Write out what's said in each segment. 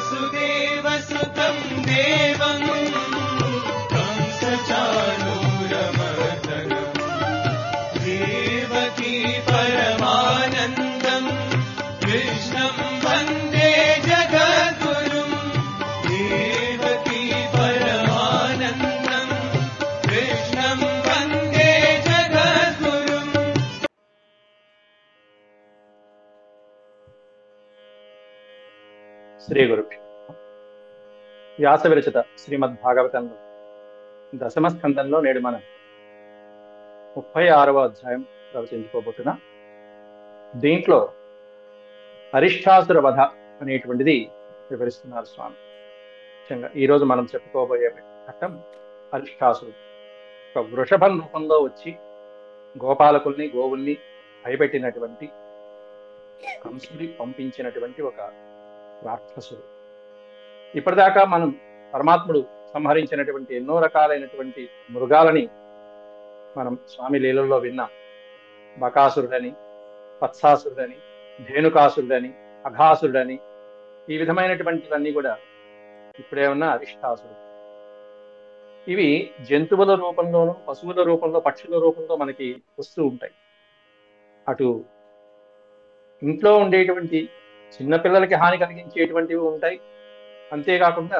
वसुदेवसुतं देवं कंसचाणूरमर्दनं देवकी परमानन्दं कृष्णं वन्दे जगद्गुरुं देवकी परमानन्दं कृष्णं वन्दे जगद्गुरुम्. శ్రీ గురుభ్యో వ్యాస విరచిత శ్రీమద్భాగవతంలో దశమ స్కందంలో నేడు మనం 36వ అధ్యాయం ప్రవచించుకోబోతున్నాం. దీంట్లో అరిష్టాసుర వధ అనేటువంటిది వివరిస్తున్నారు స్వామి. ముఖ్యంగా ఈరోజు మనం చెప్పుకోబోయే ఘట్టం అరిష్టాసురుడు ఒక వృషభం రూపంలో వచ్చి గోపాలకుల్ని గోవుల్ని భయపెట్టినటువంటి కంసుడి పంపించినటువంటి ఒక రాక్షసుడు. ఇప్పటిదాకా మనం పరమాత్ముడు సంహరించినటువంటి ఎన్నో రకాలైనటువంటి మృగాలని మనం స్వామి లీలల్లో విన్నాం. బకాసురుడని, వత్సాసురుడని, ధేనుకాసురుడని, అఘాసురుడని, ఈ విధమైనటువంటివన్నీ కూడా ఇప్పుడేమన్నా అరిష్టాసురుడు. ఇవి జంతువుల రూపంలోనూ, పశువుల రూపంలో, పక్షుల రూపంలో మనకి వస్తూ ఉంటాయి. అటు ఇంట్లో ఉండేటువంటి చిన్నపిల్లలకి హాని కలిగించేటువంటివి ఉంటాయి. అంతేకాకుండా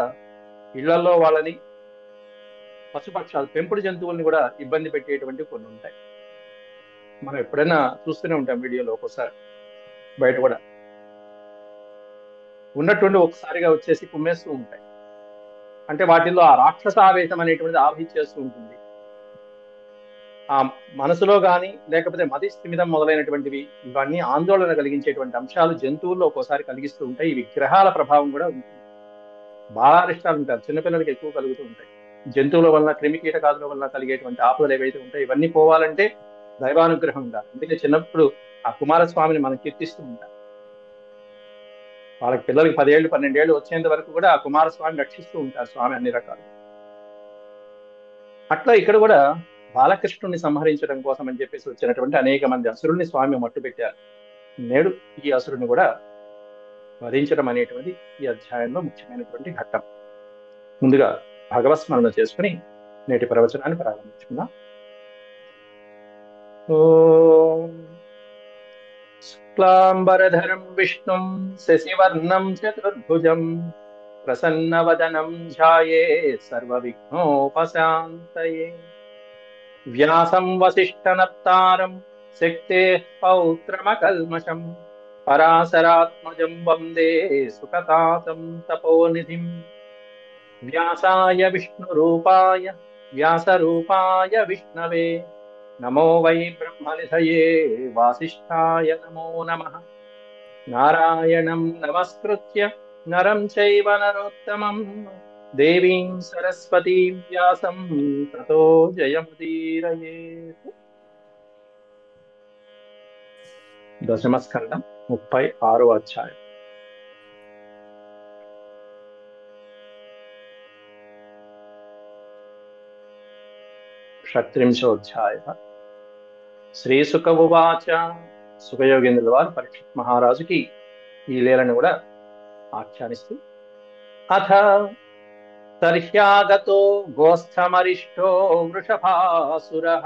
ఇళ్లలో వాళ్ళని, పశుపక్షాలు, పెంపుడు జంతువుల్ని కూడా ఇబ్బంది పెట్టేటువంటివి కొన్ని ఉంటాయి. మనం ఎప్పుడైనా చూస్తూనే ఉంటాం వీడియోలో. ఒక్కోసారి బయట కూడా ఉన్నట్టుండి ఒకసారిగా వచ్చేసి కుమ్మేస్తూ ఉంటాయి. అంటే వాటిల్లో ఆ రాక్షస ఆవేశం అనేటువంటిది ఆవహించేస్తూ ఉంటుంది. ఆ మనసులో కానీ లేకపోతే మతి స్థిమితం మొదలైనటువంటివి, ఇవన్నీ ఆందోళన కలిగించేటువంటి అంశాలు జంతువుల్లో ఒక్కోసారి కలిగిస్తూ ఉంటాయి. ఇవి గ్రహాల ప్రభావం కూడా ఉంటుంది. బాలారిష్టాలు ఉంటారు, చిన్నపిల్లలకి ఎక్కువ కలుగుతూ ఉంటాయి. జంతువుల వలన, క్రిమి కీటకాదుల వలన కలిగేటువంటి ఆపదలు ఏవైతే ఉంటాయి, ఇవన్నీ పోవాలంటే దైవానుగ్రహం ఉండాలి. అందుకే చిన్నప్పుడు ఆ కుమారస్వామిని మనం కీర్తిస్తూ ఉంటాం. వాళ్ళకి పిల్లలకి 10 ఏళ్ళు 12 ఏళ్ళు వచ్చేంత వరకు కూడా ఆ కుమారస్వామిని రక్షిస్తూ ఉంటారు స్వామి అన్ని రకాలు. అట్లా ఇక్కడ కూడా బాలకృష్ణుని సంహరించడం కోసం అని చెప్పేసి వచ్చినటువంటి అనేక మంది అసురుల్ని స్వామి మట్టు పెట్టారు. నేడు ఈ అసురుని కూడా వధించడం అనేటువంటి ఈ అధ్యాయంలో ముఖ్యమైనటువంటి ఘట్టం. ముందుగా భగవత్స్మరణ చేసుకుని నేటి ప్రవచనాన్ని ప్రారంభించుకుందాం. ఓం శుక్లాంబరధరం విష్ణుం శశివర్ణం చతుర్భుజం ప్రసన్నవదనం ధ్యాయే సర్వవిఘ్నోపశాంతయే. వ్యాసం వసిష్ఠనప్తారం శక్తేః పౌత్రమకల్మషం పరాశరాత్మజం వందే సుఖతాతం తపోనిధిం. వ్యాసాయ విష్ణురూపాయ వ్యాసరూపాయ విష్ణవే నమో వై బ్రహ్మనిధయే వాసిష్ఠాయ నమో నమః. నారాయణం నమస్కృత్య నరం చైవ నరోత్తమం దేవీం సరస్వతీం వ్యాసం తతో జయముదీరయేత్. దశమస్కందం 36వ అధ్యాయం. షట్త్రింశోऽధ్యాయः. శ్రీసుక ఉవాచ. సుఖయోగేంద్రుల వారు పరీక్షిత్ మహారాజుకి ఈ లీలను కూడా ఆఖ్యానిస్తూ, అథ తర్హ్యాగతో గోస్థమరిష్టో వృషభాసురః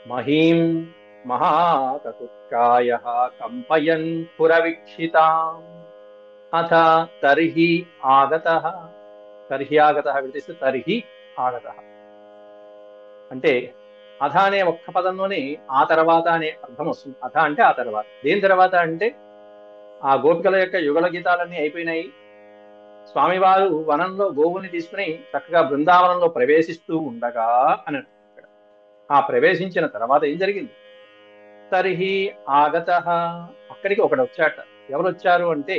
మహీం మహాకకుత్కాయః కంపయన్ పురవీక్షితాం. అథ తర్హి ఆగతః. తర్హి ఆగతః విడిస్తే తర్హి ఆగతః అంటే అథ అనే ఒక్క పదంలోనే ఆ తర్వాత అనే అర్థం వస్తుంది. అథ అంటే ఆ తర్వాత. దేని తర్వాత అంటే ఆ గోపికల యొక్క యుగల గీతాలన్నీ అయిపోయినాయి. స్వామివారు వనంలో గోవుల్ని తీసుకుని చక్కగా బృందావనంలో ప్రవేశిస్తూ ఉండగా అని అంటారు. ఆ ప్రవేశించిన తర్వాత ఏం జరిగింది? తర్హి ఆగతః, అక్కడికి ఒకడు వచ్చాట. ఎవరు వచ్చారు అంటే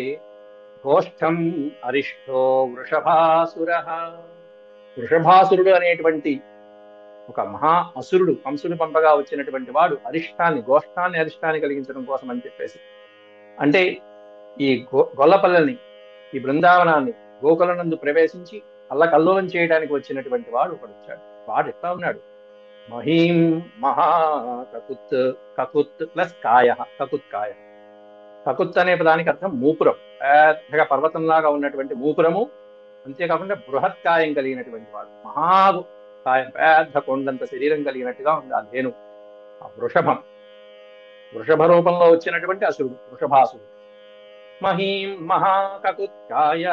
గోష్ఠం అరిష్టో వృషభాసురః. వృషభాసురుడు అనేటువంటి ఒక మహా అసురుడు, కంసుడు పంపగా వచ్చినటువంటి వాడు అరిష్టాన్ని, గోష్ఠాన్ని, అరిష్టాన్ని కలిగించడం కోసం అని చెప్పేసి, అంటే ఈ గొల్లపల్లెల్ని, ఈ బృందావనాన్ని, గోకులనందు ప్రవేశించి అల్లకల్లోలం చేయడానికి వచ్చినటువంటి వాడు ఒకడు వచ్చాడు. వాడు ఎట్లా ఉన్నాడు? మహీం మహా కకుత్, కకుత్ ప్లస్ కాయ, కకుత్కాయ కకుత్ అనే పదానికి అర్థం మూపురం, పెద్దగా పర్వతంలాగా ఉన్నటువంటి మూపురము. అంతేకాకుండా బృహత్కాయం కలిగినటువంటి వాడు, కాయం, పెద్ద కొండంత శరీరం కలిగినట్టుగా ఉంది ఆ ధేను, ఆ వృషభం. వృషభ రూపంలో వచ్చినటువంటి అసురుడు వృషభాసురుడు. మహీం మహాకకుత్కాయ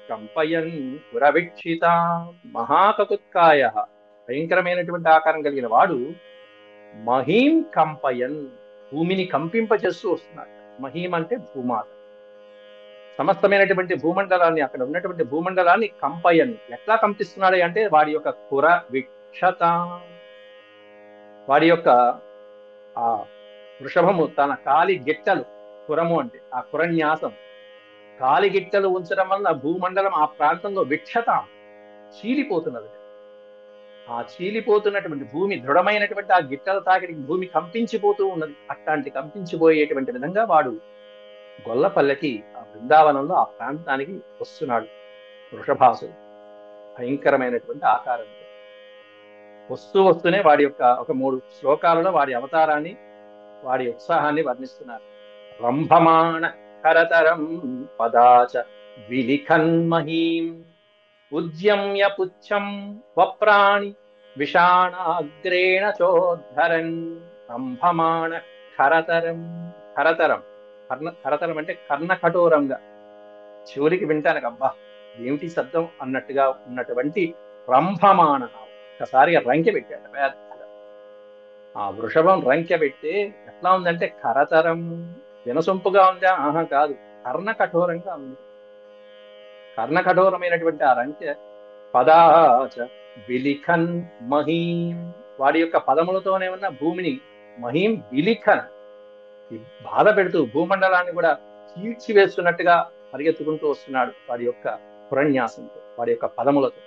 కంపయన్ పురవీక్షిత. మహాకకుత్కాయ, భయంకరమైనటువంటి ఆకారం కలిగిన వాడు మహీం కంపయన్, భూమిని కంపింపచేస్తూ వస్తున్నాడు. మహీం అంటే భూమాత. సమస్తమైనటువంటి భూమండలాన్ని, అక్కడ ఉన్నటువంటి భూమండలాన్ని కంపయన్, ఎట్లా కంపిస్తున్నాడు అంటే వాడి యొక్క పుర విక్షత, వాడి యొక్క ఆ వృషభము తన కాలి గిట్టలు, పురము అంటే ఆ పురన్యాసం, కాలి గిట్టలు ఉంచడం వలన భూమండలం ఆ ప్రాంతంలో విక్షత, చీలిపోతున్నది. ఆ చీలిపోతున్నటువంటి భూమి, దృఢమైనటువంటి ఆ గిట్టల తాకిడికి భూమి కంపించిపోతూ ఉన్నది. అట్లాంటి కంపించిపోయేటువంటి విధంగా వాడు గొల్లపల్లెకి, ఆ బృందావనంలో ఆ ప్రాంతానికి వస్తున్నాడు వృషభాసుడు, భయంకరమైనటువంటి ఆకారంతో వస్తూనే వాడి యొక్క ఒక 3 శ్లోకాలలో వాడి అవతారాన్ని, వాడి ఉత్సాహాన్ని వర్ణిస్తున్నారు. రంభమాణ కరతరం పదాచ విలిఖన్మహీం ఉద్యమ్య పుచ్చం వప్రాణి విషాణాగ్రేణ చోద్ధరన్. రంభమాణ కరతరం, కరతరం, కరతరం అంటే కర్ణ కఠోరంగా, చెవులికి వింటానికి అబ్బా ఏమిటి శబ్దం అన్నట్టుగా ఉన్నటువంటి రంభమాణ, ఒక్కసారిగా రంకె పెట్టాడు పెద్దగా. ఆ వృషభం రంకె పెడితే ఎట్లా ఉందంటే కరతరం, వినసొంపుగా ఉందా? ఆహా కాదు, కర్ణ కఠోరంగా ఉంది. కర్ణ కఠోరమైనటువంటి ఆ రంకె పదాచ విలిఖన్ మహీం, వాడి యొక్క పదములతోనే ఉన్న భూమిని, మహీం విలిఖన్, బాధ పెడుతూ భూమండలాన్ని కూడా చీల్చివేస్తున్నట్టుగా పరిగెత్తుకుంటూ వస్తున్నాడు వాడి యొక్క పురన్యాసంతో, వాడి యొక్క పదములతో.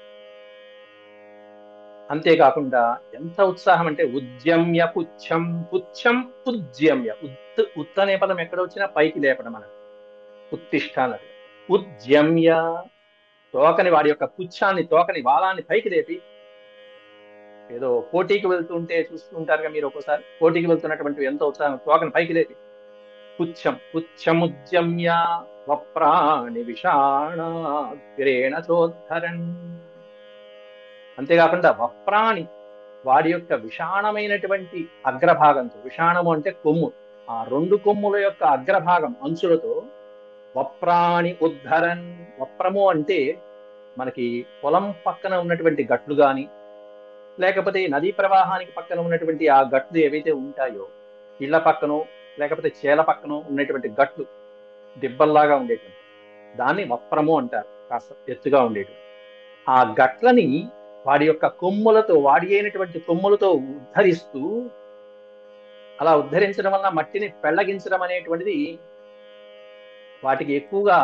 అంతేకాకుండా ఎంత ఉత్సాహం అంటే ఉద్యమ్య పుచ్చం, పుచ్చం ఉద్యమ్య, ఉత్ అనే పదం ఎక్కడ వచ్చినా పైకి లేపడం అన్నది, ఉత్తిష్ట అన్నది. ఉద్యమ్య, తోకని, వాడి యొక్క పుచ్చాన్ని, తోకని, వాలాన్ని పైకి లేపి, ఏదో పోటీకి వెళ్తుంటే చూస్తూ ఉంటారుగా మీరు, ఒక్కోసారి పోటీకి వెళ్తున్నటువంటి ఎంత ఉత్సాహం, తోకని పైకి లేపి పుచ్చం, పుచ్చముద్యమ్య వప్రాణి విషాణాగ్రేణ చోద్ధరన్. అంతేకాకుండా వప్రాణి, వాడి యొక్క విషాణమైనటువంటి అగ్రభాగంతో, విషాణము అంటే కొమ్ము, ఆ 2 కొమ్ముల యొక్క అగ్రభాగం అంచులతో వప్రాణి ఉద్ధరన్. వప్రము అంటే మనకి పొలం పక్కన ఉన్నటువంటి గట్లు గాని, లేకపోతే నదీ ప్రవాహానికి పక్కన ఉన్నటువంటి ఆ గట్లు ఏవైతే ఉంటాయో, ఇళ్ల పక్కనో లేకపోతే చేల పక్కనో ఉన్నటువంటి గట్లు, దిబ్బల్లాగా ఉండేటువంటి దాన్ని వప్రము అంటారు, కాస్త ఎత్తుగా ఉండేటువంటి. ఆ గట్లని వాడి యొక్క కొమ్ములతో, వాడి అయినటువంటి కొమ్ములతో ఉద్ధరిస్తూ, అలా ఉద్ధరించడం వల్ల మట్టిని పెళ్లగించడం అనేటువంటిది వాటికి ఎక్కువగా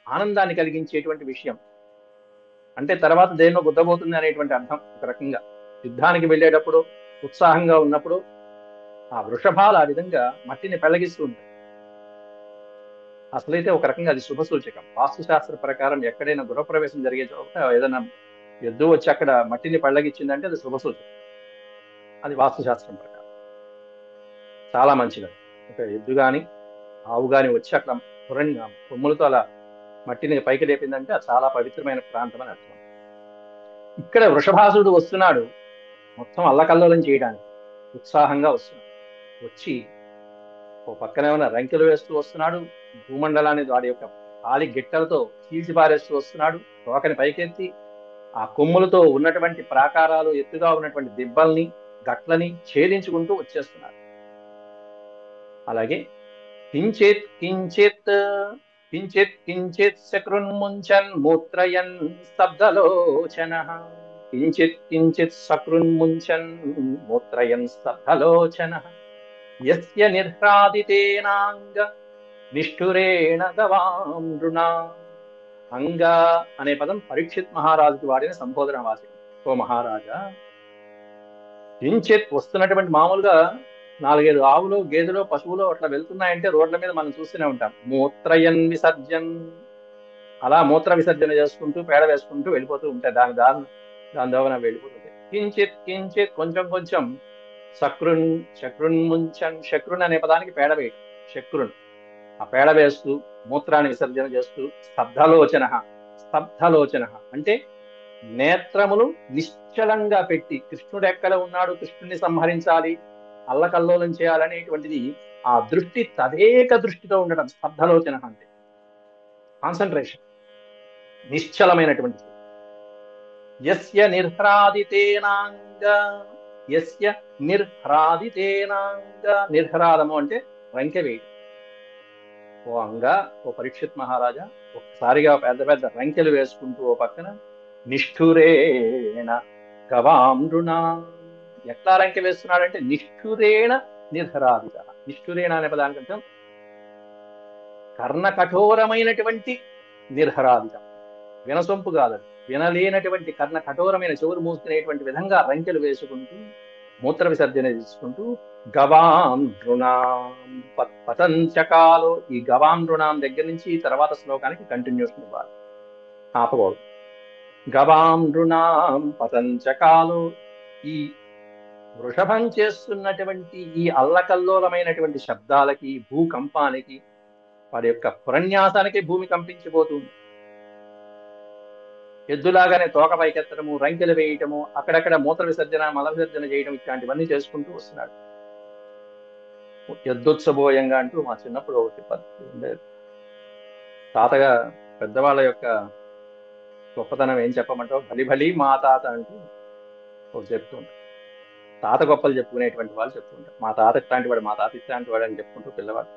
ఆనందాన్ని కలిగించేటువంటి విషయం. అంటే తర్వాత దేన్నో గుద్దబోతుంది అనేటువంటి అర్థం. ఒక రకంగా యుద్ధానికి వెళ్ళేటప్పుడు ఉత్సాహంగా ఉన్నప్పుడు ఆ వృషభాలు ఆ విధంగా మట్టిని పెళ్లగిస్తూ ఉంటాయి. అసలైతే ఒక రకంగా అది శుభ సూచకం. వాస్తుశాస్త్ర ప్రకారం ఎక్కడైనా గృహప్రవేశం జరిగే చోట ఏదైనా ఎద్దు వచ్చి అక్కడ మట్టిని పళ్ళగిచ్చిందంటే అది శుభ సూచకం. అది వాస్తుశాస్త్రం ప్రకారం చాలా మంచిది. ఒక ఎద్దు గాని ఆవు గాని వచ్చి అట్లా కొమ్ములతో అలా మట్టిని పైకి లేపిందంటే అది చాలా పవిత్రమైన ప్రాంతం అని అర్థం. ఇక్కడ వృషభాసుడు వస్తున్నాడు మొత్తం అల్లకల్లోలం చేయడానికి, ఉత్సాహంగా వస్తున్నాడు. వచ్చి ఓ పక్కనే ఉన్న రంకెలు వేస్తూ వస్తున్నాడు, భూమండలాన్ని వాడి యొక్క కాలి గిట్టలతో చీల్చి పారేస్తూ వస్తున్నాడు. తోకని పైకెత్తి ఆ కొమ్ములతో ఉన్నటువంటి ప్రాకారాలు, ఎత్తుగా ఉన్నటువంటి దిబ్బల్ని, గట్లని ఛేదించుకుంటూ వచ్చేస్తున్నారు. అలాగే కించిత్ కించిత్ కించిత్ కించిత్ సకృన్ముంచన్ మూత్రయన్ స్తబ్దలోచన. కించిత్ కించిత్ సకృన్ముంచన్ మూత్రయన్ స్తబ్దలోచన. యస్య నిర్హ్రాదితేనాంగ నిష్ఠురేణ గవాం నృణా. అంగ అనే పదం పరీక్షిత్ మహారాజుకి వాడిన సంబోధన వాచకం. ఓ మహారాజా, కించిత్ వస్తున్నటువంటి, మామూలుగా 4-5 ఆవులు, గేదెలు, పశువులు అట్లా వెళ్తున్నాయంటే రోడ్ల మీద మనం చూస్తూనే ఉంటాం. మూత్రయన్ విసర్జన్, అలా మూత్ర విసర్జన చేసుకుంటూ పేడ వేసుకుంటూ వెళ్ళిపోతూ ఉంటాయి, దాని దోవన వెళ్ళిపోతుంది. కించిత్ కించిత్, కొంచెం కొంచెం. శక్రున్ శక్రున్ ముంచన్, శక్రున్ అనే పదానికి పేడ వేయటం, శక్రున్ ఆ పేడ వేస్తూ మూత్రాన్ని విసర్జన చేస్తూ స్తబ్ధలోచన. స్తబ్ధలోచన అంటే నేత్రములు నిశ్చలంగా పెట్టి కృష్ణుడు ఎక్కడ ఉన్నాడు, కృష్ణుడిని సంహరించాలి, అల్లకల్లోలం చేయాలనేటువంటిది ఆ దృష్టి తదేక దృష్టితో ఉండడం స్తబ్ధలోచన అంటే కాన్సన్ట్రేషన్, నిశ్చలమైనటువంటి. యస్య నిర్హ్రాదితేనాంగ, యస్య నిర్హ్రాదితేనాంగ, నిర్హ్రాదము అంటే రంకె వేయడం. ఓ అంగ, ఓ పరీక్షిత్ మహారాజా, ఒక్కసారిగా పెద్ద పెద్ద రంకెలు వేసుకుంటూ ఓ పక్కన నిష్ఠురేణ గవామృణ. ఎట్లా రంకె వేస్తున్నాడంటే నిష్ఠురేణ నిర్హరాదిత. నిష్ఠురేణ అనే పదానికి అర్థం కర్ణ కఠోరమైనటువంటి నిర్హరాదిత, వినసొంపు కాదు, వినలేనటువంటి కర్ణ కఠోరమైన చెవులు మూసుకునేటువంటి విధంగా రంకెలు వేసుకుంటూ మూత్ర విసర్జన చేసుకుంటూ గవాం నృణాం పతంచకాలో. ఈ గవాం నృణాం దగ్గర నుంచి తర్వాత శ్లోకానికి కంటిన్యూషన్ ఇవ్వాలి, ఆపకూడదు. గవాం నృణాం పతంచకాలో. ఈ వృషభం చేస్తున్నటువంటి ఈ అల్లకల్లోలమైనటువంటి శబ్దాలకి, భూకంపానికి, వారి యొక్క పురన్యాసానికి భూమి కంపించిపోతుంది. ఎద్దులాగానే తోక పైకెత్తడము, రంకెలు వేయటము, అక్కడక్కడ మూత్ర విసర్జన, మల విసర్జన చేయడం, ఇట్లాంటివన్నీ చేసుకుంటూ వస్తున్నాడు. ఎద్దుత్సబోయంగా అంటూ మా చిన్నప్పుడు ఒకటి పద్ధతి ఉండేది. తాతగా పెద్దవాళ్ళ యొక్క గొప్పతనం ఏం చెప్పమంటావు, బలి బలి మా తాత అంటూ ఒకటి చెప్తుంటారు. తాత గొప్పలు చెప్పుకునేటువంటి వాళ్ళు చెప్తుంటారు. మా తాత ఇట్లాంటి వాడు, మా తాత ఇట్లాంటి వాడు అని చెప్పుకుంటూ పిల్లవాడు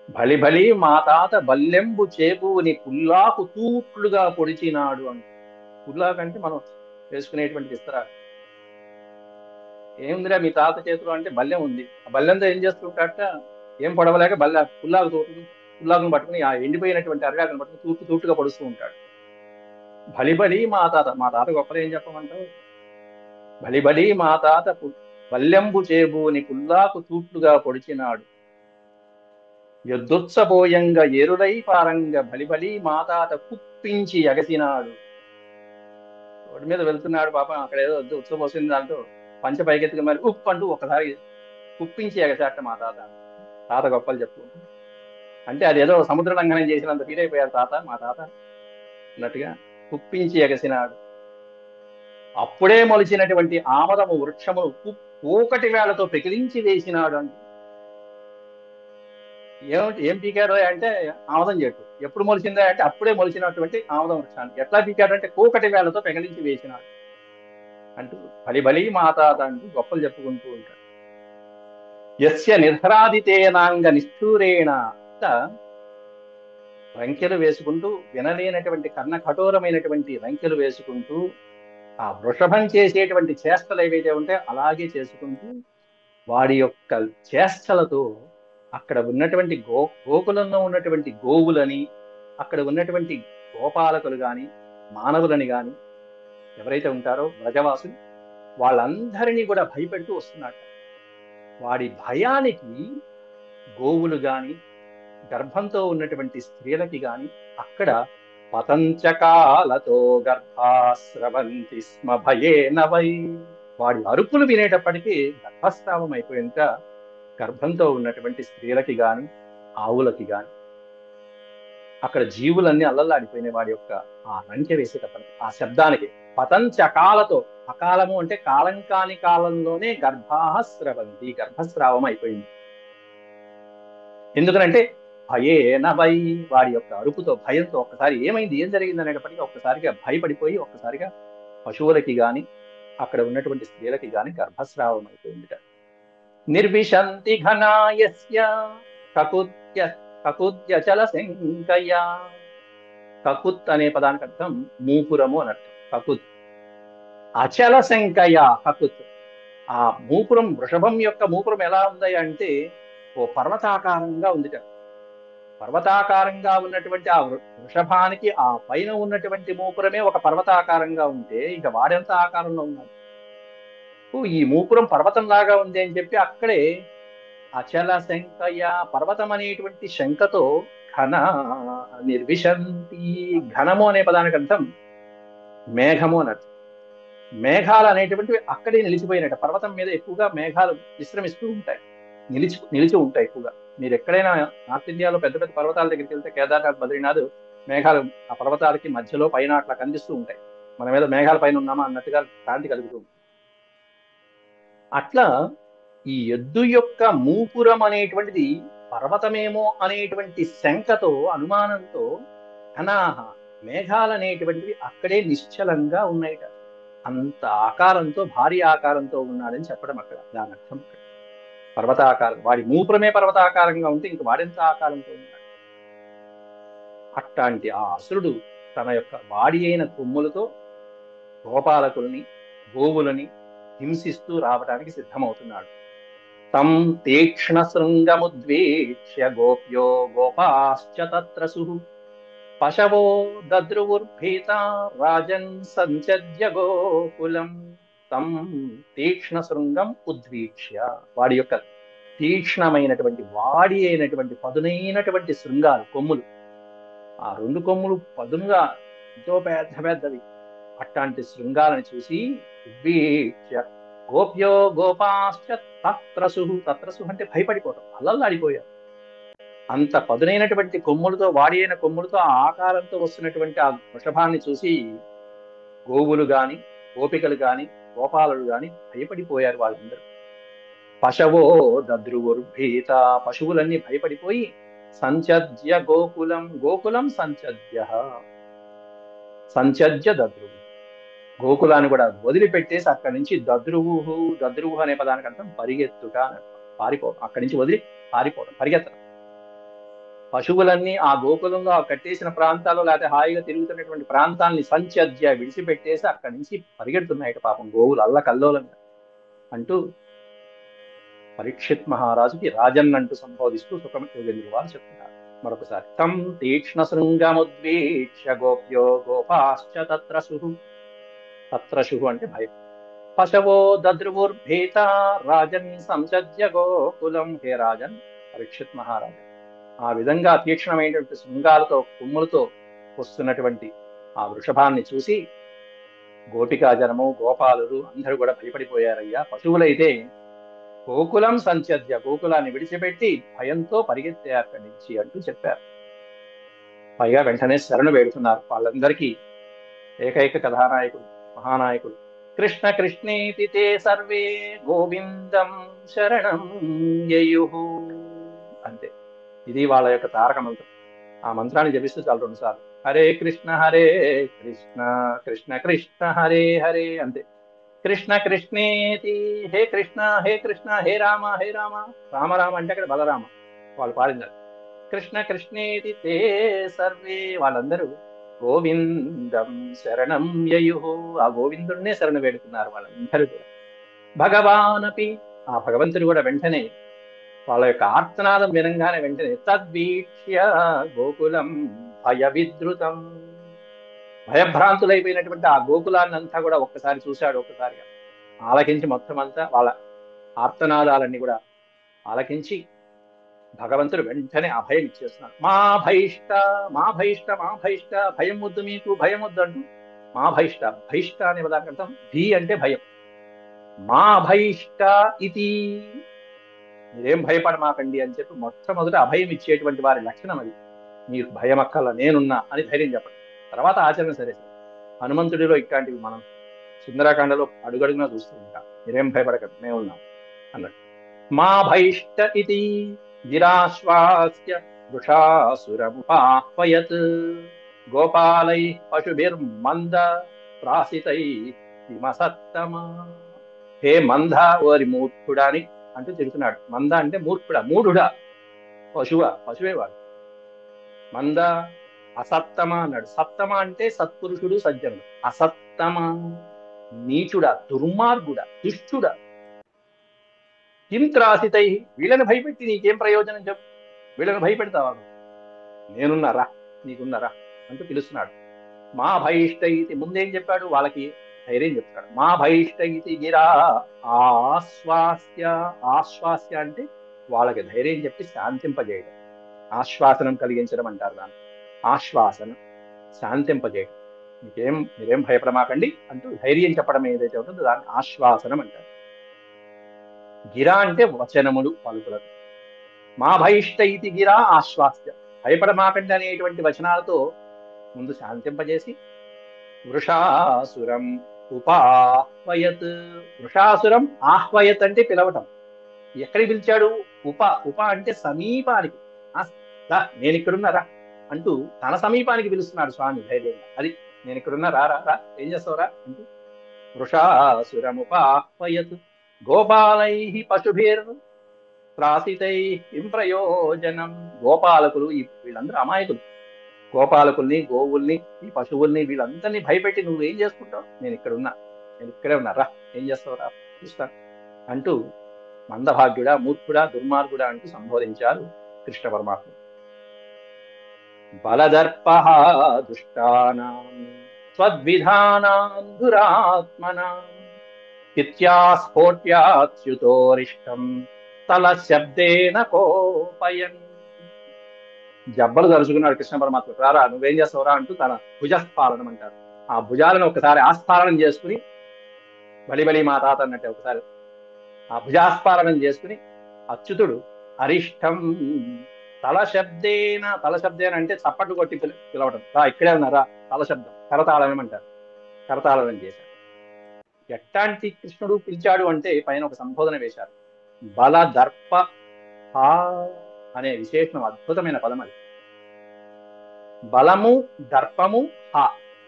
బలి బలి మా తాత బల్లెంబు చేబుని పుల్లాకు తూట్లుగా పొడిచినాడు అంట. పుల్లాకు అంటే మనం వేసుకునేటువంటి ఇస్తరా. ఏముందిరా మీ తాత చేతిలో అంటే బల్లెం ఉంది. ఆ బల్లెంతో ఏం చేస్తుంటాట, ఏం పొడవలేక పుల్లాకును పట్టుకుని ఆ ఎండిపోయినటువంటి అరగాకును పట్టుకుని తూట్టుగా పొడుస్తూ ఉంటాడు. బలి బలి మా తాత, మా తాత గొప్పలు ఏం చెప్పమంటావు, బలి బలి మా తాత బల్లెంబు చేబుని పుల్లాకు తూట్లుగా పొడిచినాడు, యుద్ధోత్సపోయంగా ఎరుడై పారంగా బలిబలి మాతాత కుప్పించి ఎగసినాడు. రోడ్డు మీద వెళ్తున్నాడు పాపం, అక్కడ ఏదో ఉత్సవం వస్తుంది, దాంతో పంచ పైకెత్తుకు మరి ఉప్పు అంటూ ఒకసారి కుప్పించి ఎగసాట మా తాత. తాత గొప్పలు చెప్పుకుంటూ అంటే అది ఏదో సముద్ర లంఘనం చేసినంత ఫీల్ అయిపోయారు తాత, మా తాత అన్నట్టుగా కుప్పించి ఎగసినాడు. అప్పుడే మొలిచినటువంటి ఆమదము వృక్షమును కూకటి వేళ్లతో పెకిలించి వేసినాడు అంటూ. ఏం పీకాడు అంటే ఆమదం చెట్టు. ఎప్పుడు మొలిచిందా అంటే అప్పుడే మొలిచినటువంటి ఆమదం వృక్షాన్ని ఎట్లా పీకాడు అంటే కూకటి వేళ్లతో పెకలించి వేసినాడు అంటూ బలి బలి మాతాత అంటూ గొప్పలు చెప్పుకుంటూ ఉంటాడు. యస్య నిర్హరాదితేనాంగ నిష్ఠూరేణ. రంకెలు వేసుకుంటూ, వినలేనటువంటి కర్ణ కఠోరమైనటువంటి రంకెలు వేసుకుంటూ, ఆ వృషభం చేసేటువంటి చేష్టలు ఏవైతే ఉంటాయో అలాగే చేసుకుంటూ, వాడి యొక్క చేష్టలతో అక్కడ ఉన్నటువంటి గోకులంలో ఉన్నటువంటి గోవులని, అక్కడ ఉన్నటువంటి గోపాలకులు గాని, మానవులని గాని ఎవరైతే ఉంటారో వ్రజవాసులు, వాళ్ళందరినీ కూడా భయపెడుతూ వస్తున్నాడు. వాడి భయానికి గోవులు గాని, గర్భంతో ఉన్నటువంటి స్త్రీలకి గాని అక్కడ పతంచకాలతో గర్భాస్రవంతి స్మ భయేన వై. వాడి అరుపులు వినేటప్పటికీ గర్భస్రావం అయిపోయేంత గర్భంతో ఉన్నటువంటి స్త్రీలకి గాని, ఆవులకి గాని, అక్కడ జీవులన్నీ అల్లల్లాడిపోయినాయి వాడి యొక్క ఆ రంకె వేసేటప్పటికి, ఆ శబ్దానికి. పతంచకాలతో, అకాలము అంటే కాలం కాని కాలంలోనే గర్భాస్రవంతి, గర్భస్రావం అయిపోయింది. ఎందుకనంటే భయేన వై, వాడి యొక్క అరుపుతో, భయంతో ఒక్కసారి ఏమైంది, ఏం జరిగింది అనేటప్పటికీ ఒక్కసారిగా భయపడిపోయి ఒక్కసారిగా పశువులకి గాని, అక్కడ ఉన్నటువంటి స్త్రీలకి గాని గర్భస్రావం అయిపోయిందిట. నిర్విశంతి ఘనాయస్య కకుత్యచల శంకయా. కకుత్ అనే పదానికి అర్థం మూపురము అని అర్థం. కకుత్ అచల శంకయ. కకుత్ ఆ మూపురం, వృషభం యొక్క మూపురం ఎలా ఉంది అంటే ఓ పర్వతాకారంగా ఉంది. పర్వతాకారంగా ఉన్నటువంటి ఆ వృషభానికి ఆ పైన ఉన్నటువంటి మూపురమే ఒక పర్వతాకారంగా ఉంటే ఇక వాడెంత ఆకారంలో ఉన్నాడు. ఈ మూపురం పర్వతంలాగా ఉంది అని చెప్పి అక్కడే అచల శంకయ, పర్వతం అనేటువంటి శంకతో ఘన నిర్విశంతి. ఘనము అనే పదానికి అర్థం మేఘము అని అర్థం. మేఘాలు అనేటువంటివి అక్కడే నిలిచిపోయినట్టు. పర్వతం మీద ఎక్కువగా మేఘాలు విశ్రమిస్తూ ఉంటాయి, నిలిచి ఉంటాయి ఎక్కువగా. మీరు ఎక్కడైనా నార్త్ ఇండియాలో పెద్ద పెద్ద పర్వతాల దగ్గరికి వెళ్తే కేదార్నాథ్, బద్రీనాథ్, మేఘాలు ఆ పర్వతాలకి మధ్యలో పైన అట్లా కనిపిస్తూ ఉంటాయి. మన మీద మేఘాల పైన ఉన్నామా అన్నట్టుగా కాంతి కలుగుతూ ఉంటుంది. అట్లా ఈ ఎద్దు యొక్క మూపురం అనేటువంటిది పర్వతమేమో అనేటువంటి శంకతో, అనుమానంతో అనాహ మేఘాలు అనేటువంటివి అక్కడే నిశ్చలంగా ఉన్నాయిట. అంత ఆకారంతో, భారీ ఆకారంతో ఉన్నాడని చెప్పడం అక్కడ దాని అర్థం. అక్కడ పర్వతాకారం, వాడి మూపురమే పర్వతాకారంగా ఉంటే ఇంక వాడెంత ఆకారంతో ఉన్నాడు. అట్లాంటి ఆ అసురుడు తన యొక్క వాడి అయిన కొమ్ములతో గోపాలకుల్ని, గోవులని హింసిస్తూ రావడానికి సిద్ధమవుతున్నాడు. తం తీక్ష్ణ శృంగముద్వేక్ష్య గోప్యో గోపాశ్చ తత్రసు పశవో దద్రువుర్భీతా రాజన్ సంచజ్య గోకులం. తం తీక్ష్ణ శృంగం ఉద్వీక్ష్య, వాడి యొక్క తీక్ష్ణమైనటువంటి, వాడి అయినటువంటి పదునైనటువంటి శృంగాలు, కొమ్ములు, ఆ రెండు కొమ్ములు పదునుగా ఎంతో పెద్ద పెద్దవి. అట్లాంటి శృంగాలను చూసి ఉద్వీక్ష్య గోప్యో గోపాశ్చ తత్రసు, తత్రసు అంటే భయపడిపోవటం, అల్లల్లాడిపోయారు. అంత పదునైనటువంటి కొమ్ములతో, వాడి అయిన కొమ్ములతో, ఆ ఆకారంతో వస్తున్నటువంటి ఆ వృషభాన్ని చూసి గోవులు గాని, గోపికలు గాని, గోపాలులు గాని భయపడిపోయారు వాళ్ళందరూ. పశవో దద్రువుర్భీత, పశువులన్నీ భయపడిపోయి సంచజ్య గోకులం, గోకులం సంచజ్య, సంచజ్య దద్రువు, గోకులాన్ని కూడా వదిలిపెట్టేసి అక్కడి నుంచి దద్రువు, దద్రువు అనే పదానికి అర్థం పరిగెత్తుట, పారిపోవడం, అక్కడి నుంచి వదిలి పారిపోవడం, పరిగెత్తడం. పశువులన్నీ ఆ గోకులంలో ఆ కట్టేసిన ప్రాంతాల్లో, లేకపోతే హాయిగా తిరుగుతున్నటువంటి ప్రాంతాలని సంచజ్య విడిచిపెట్టేసి అక్కడి నుంచి పరిగెడుతున్నాయట పాపం గోవులు అల్లకల్లోలంగా అంటూ పరీక్షిత్ మహారాజుకి రాజన్ అంటూ సంబోధిస్తూ సుఖయోగేంద్రుల వారు చెప్తున్నారు. మరొకసారి తం తీక్ష్ణ శృంగముద్వీక్ష్య గోప్యో గోపాశ్చ తత్రసు, తత్రసు అంటే భయం. పశవో దద్రువుర్భీత రాజన్ సంసజ్య గోకులం. హే రాజన్, పరీక్షిత్ మహారాజు, ఆ విధంగా తీక్షణమైనటువంటి శృంగాలతో, కొమ్ములతో వస్తున్నటువంటి ఆ వృషభాన్ని చూసి గోపికాజనము, గోపాలులు అందరూ కూడా భయపడిపోయారయ్యా. పశువులైతే గోకులం సంచద్య, గోకులాన్ని విడిచిపెట్టి భయంతో పరిగెత్తే అక్కడి నుంచి అంటూ చెప్పారు. పైగా వెంటనే శరణు వేడుతున్నారు. వాళ్ళందరికీ ఏకైక కథానాయకుడు, మహానాయకుడు కృష్ణ కృష్ణేతి తే సర్వే గోవిందం శరణం యయుః అంతే. ఇది వాళ్ళ యొక్క తారక మంత్రం. ఆ మంత్రాన్ని జపిస్తూ చాలు 2 సార్లు. హరే కృష్ణ కృష్ణ కృష్ణ హరే హరే అంతే. కృష్ణ కృష్ణేతి, హే కృష్ణ హే కృష్ణ, హే రామ హే రామ, రామ రామ అంటే అక్కడ బలరామ వాళ్ళు పాడిందారు. కృష్ణ కృష్ణేతి తే సర్వే, వాళ్ళందరూ గోవిందం శరణం యయుః, ఆ గోవిందుడినే శరణ వేడుకున్నారు వాళ్ళందరూ కూడా. భగవానపి, ఆ భగవంతుడు కూడా వెంటనే వాళ్ళ యొక్క ఆర్తనాదం వినంగానే వెంటనే తద్వీక్ష్య గోకులం భయ విద్రుతం, భయభ్రాంతులైపోయినటువంటి ఆ గోకులాన్నంతా కూడా ఒక్కసారి చూశాడు. ఒక్కసారిగా ఆలకించి మొత్తం అంతా వాళ్ళ ఆర్తనాదాలన్నీ కూడా ఆలకించి భగవంతుడు వెంటనే అభయం ఇచ్చేస్తున్నాడు. మా భైష్ట మా భైష్ట మా భైష్ట, భయం వద్దు మీకు, భయం వద్దు అంటూ మా భైష్ట, భైష్ట అనే పదానికి అర్థం భీ అంటే భయం. మా భైష్ట ఇది, మీరేం భయపడమాకండి అని చెప్పి మొట్టమొదట అభయం ఇచ్చేటువంటి వారి లక్షణం అది. మీరు భయం అక్కల, నేనున్నా అని ధైర్యం చెప్పండి. తర్వాత ఆచరణ సరే సరే. హనుమంతుడిలో ఇట్లాంటివి మనం సుందరాకాండలో అడుగడుగునా చూస్తూ ఉంటాం. మీరేం భయపడకండి, మేమున్నాం అన్నట్టు. మా భైష్ట ఇది గిరాశ్వాస్య వృషాసురముపాహ్వయత్ గోపాలై పశుభిర్మంద త్రాసితై హిమసత్తమా. హే మంద, ఓరి మూర్ఖుడాని అంటూ తిరుగుతున్నాడు. మంద అంటే మూర్ఖుడా, మూఢుడా, పశువే వాడు. మంద అసత్తమ అన్నాడు. సత్తమ అంటే సత్పురుషుడు, సజ్జనుడు. అసత్తమ నీచుడా, దుర్మార్గుడా, దుష్టుడా. కిం త్రాసితై, వీళ్ళని భయపెట్టి నీకేం ప్రయోజనం చెప్పు, వీళ్ళని భయపెడతావా, నేనున్నారా, నీకున్నారా అంటూ పిలుస్తున్నాడు. మా భయిష్ట ఇది, ముందేం చెప్పాడు, వాళ్ళకి ధైర్యం చెప్తాడు. మా భయిష్ట ఇది గిరా ఆశ్వాస్య, ఆశ్వాస్య అంటే వాళ్ళకి ధైర్యం చెప్పి శాంతింపజేయడం, ఆశ్వాసనం కలిగించడం అంటారు దాన్ని. ఆశ్వాసన, శాంతింపజేయడం. మీరేం భయపడమాకండి అంటూ ధైర్యం చెప్పడం ఏదైతే ఉంటుందో దాన్ని ఆశ్వాసనం అంటారు. గిర అంటే వచనములు, పలుకులకు. మా భయిష్ట ఇతి గిరా ఆశ్వాస్య, భయపడమాకండి అనేటువంటి వచనాలతో ముందు శాంతింపజేసి వృషాసురం ఉపాహ్వయత్. వృషాసురం ఆహ్వయత్ అంటే పిలవటం. ఎక్కడికి పిలిచాడు? ఉప అంటే సమీపానికి. నేను ఇక్కడున్నా రా అంటూ తన సమీపానికి పిలుస్తున్నాడు స్వామి ధైర్యంగా. అది నేను ఇక్కడున్నా, రా రా రా, ఏం చేస్తావురా అంటూ వృషాసురముపాహ్వయత్ గోపాలై పశుభిర్ త్రాసితై కిం ప్రయోజనం. గోపాలకులు వీళ్ళందరూ అమాయకులు. గోపాలకుల్ని, గోవుల్ని, ఈ పశువుల్ని వీళ్ళందరినీ భయపెట్టి నువ్వేం చేసుకుంటావు? నేను ఇక్కడే ఉన్నా, రా, ఏం చేస్తావు రా, చూస్తా అంటూ మందభాగ్యుడా, మూర్ఖుడా, దుర్మార్గుడా అంటూ సంబోధించారు కృష్ణ పరమాత్మ. బలదర్పః దుష్టానాం స్వద్విధానాం దురాత్మనాం ఇత్యాస్ఫోట్యాచ్యుతోరిష్టం తల శబ్దేన కోపయన్. జబ్బలు తరుచుకున్నాడు కృష్ణ పరమాత్మ. రారా, నువ్వేం చేస్తావురా అంటూ తన భుజస్ఫాలనం అంటారు. ఆ భుజాలను ఒకసారి ఆస్ఫాలనం చేసుకుని, బలి బలి మా తాత అన్నట్టే ఒకసారి ఆ భుజాస్ఫాలనం చేసుకుని అచ్యుతుడు అరిష్టం తల శబ్దేన అంటే చప్పట్లు కొట్టి పిలవటం. రా, ఇక్కడే ఉన్నారా, తల శబ్దం, కరతాళమేమంటారు, కరతాళనం చేశారు. ఎట్టాంటి కృష్ణుడు పిలిచాడు అంటే పైన ఒక సంబోధన వేశారు. బల దర్ప అనే విశేషణం, అద్భుతమైన పదం అది. బలము, దర్పము, హ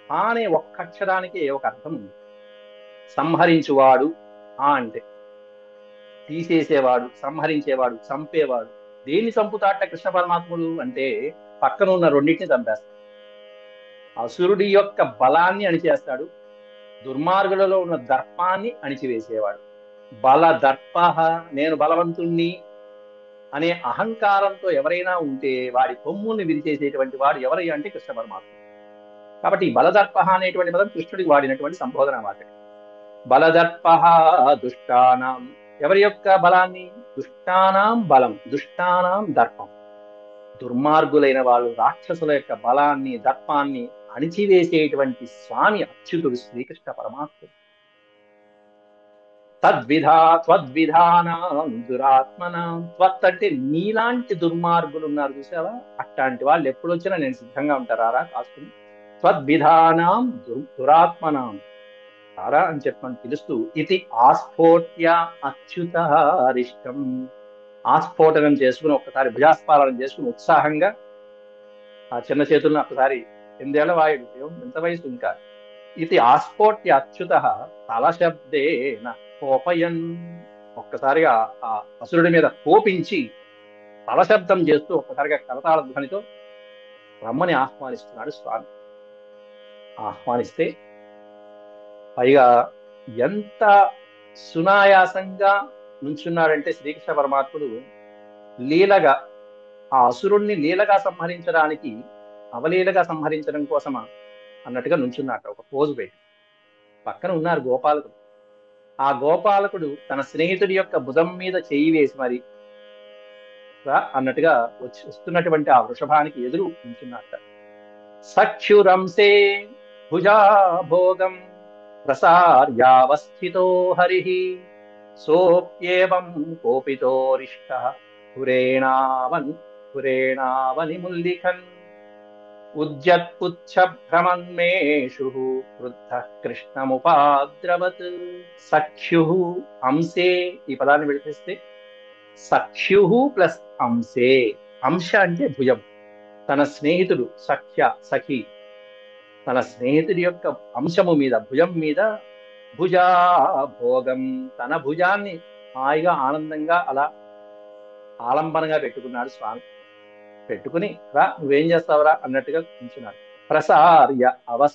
అనే ఒక్క అక్షరానికి ఒక అర్థం ఉంది. సంహరించువాడు అంటే తీసేసేవాడు, సంహరించేవాడు, చంపేవాడు. దేన్ని చంపుతాట కృష్ణ పరమాత్ముడు అంటే పక్కన ఉన్న రెండింటిని చంపేస్తాడు. అసురుడి యొక్క బలాన్ని అణిచేస్తాడు, దుర్మార్గులలో ఉన్న దర్పాన్ని అణిచివేసేవాడు. బల దర్ప, నేను బలవంతుణ్ణి అనే అహంకారంతో ఎవరైనా ఉంటే వాడి కొమ్ముల్ని విరిచేసేటువంటి వాడు ఎవరై అంటే కృష్ణ పరమాత్మ. కాబట్టి బలదర్ప అనేటువంటి పదం కృష్ణుడికి వాడినటువంటి సంబోధన మాట. బలదర్ప దుష్టానాం, ఎవరి యొక్క బలాన్ని? దుష్టానాం బలం, దుష్టానాం దర్పం. దుర్మార్గులైన వాళ్ళు, రాక్షసుల యొక్క బలాన్ని, దర్పాన్ని అణిచివేసేటువంటి స్వామి అచ్యుతుడు శ్రీకృష్ణ పరమాత్ముడు. త్వద్విధానాం దురాత్మనాం. త్వత్ అంటే నీలాంటి దుర్మార్గులు ఉన్నారు చూసావా, అట్లాంటి వాళ్ళు ఎప్పుడు వచ్చినా నేను సిద్ధంగా ఉంటారా కాసుకుని. త్వద్విధానాం దురాత్మనాం, తారా అని చెప్పని పిలుస్తూ ఇది ఆస్ఫోట్య అచ్యుత అరిష్టం. ఆస్ఫోటనం చేసుకుని ఒక్కసారి భుజాస్పాలనం చేసుకుని ఉత్సాహంగా ఆ చిన్న చేతులను ఒక్కసారి 8 ఏళ్ల వాయుడు, ఎంత వయసు ఇంకా, ఇది ఆస్ఫోట్య అచ్యుత తల శబ్దేన కోపయన్. ఒక్కసారిగా ఆ అసురుడి మీద కోపించి తలశబ్దం చేస్తూ ఒక్కసారిగా కరతాళ ధ్వనితో రమ్మని ఆహ్వానిస్తున్నాడు స్వామి. ఆహ్వానిస్తే పైగా ఎంత సునాయాసంగా నుంచున్నాడంటే శ్రీకృష్ణ పరమాత్ముడు లీలగా ఆ అసురుణ్ణి లీలగా సంహరించడానికి, అవలీలగా సంహరించడం కోసమా అన్నట్టుగా నుంచున్నట్ట ఒక పోజు పెట్టి. పక్కన ఉన్నారు గోపాలకుడు. ఆ గోపాలకుడు తన స్నేహితుడి యొక్క భుజం మీద చేయి వేసి మరి అన్నట్టుగా వస్తున్నటువంటి ఆ వృషభానికి ఎదురు నుంచున్నట్ట. సఖ్యురంసే భుజాభోగం ప్రసార్యావస్థితో హరి సోప్యేవం కోపితోరిష్టః పురేణావనిముల్లిఖన్ ఉద్యత్పుచ్ఛభ్రమన్మేషు క్రుద్ధః కృష్ణముపాద్రవత్. సఖ్యుః అంశే, ఈ పదాన్ని విడిపిస్తే సఖ్యుః ప్లస్ అంశే. అంశ అంటే భుజం. తన స్నేహితుడు సఖి తన స్నేహితుడి యొక్క అంశము మీద, భుజం మీద భుజాభోగం, తన భుజాన్ని హాయిగా ఆనందంగా అలా ఆలంబనగా పెట్టుకున్నాడు స్వామి. పెట్టుకుని రా, నువ్వేం చేస్తావురా అన్నట్టుగా కూర్చున్నాడు. ప్రసార్య